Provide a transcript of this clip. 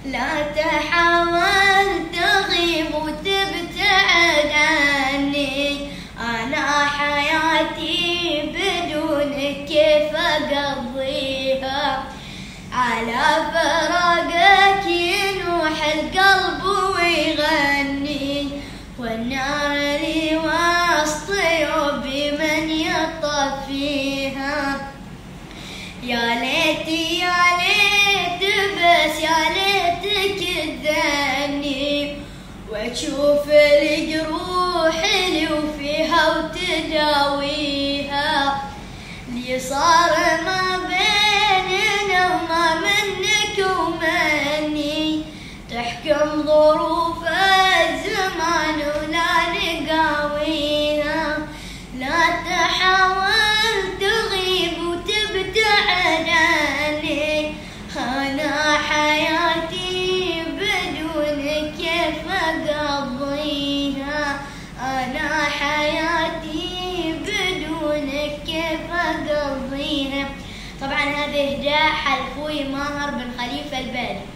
لا تحاول تغيب وتبتعد عني، أنا حياتي بدونك كيف أقضيها؟ على فراقك ينوح القلب ويغني، والنار لي وسط يوبي من يطفيها. يا ليتي يا ليت بس يا ليتك تذني، وتشوف الجروح اللي وفيها وتداويها. اللي صار ما بيننا وما منك ومني، تحكم ظروف الزمان ولا نقاويها. لا تحاول تغيب وتبتعد عني، أنا حياتي بدونك كيف أقضيها؟ أنا حياتي بدونك كيف أقضيها؟ طبعا هذه إهداء حق أخوي ماهر بن خليفة البادي.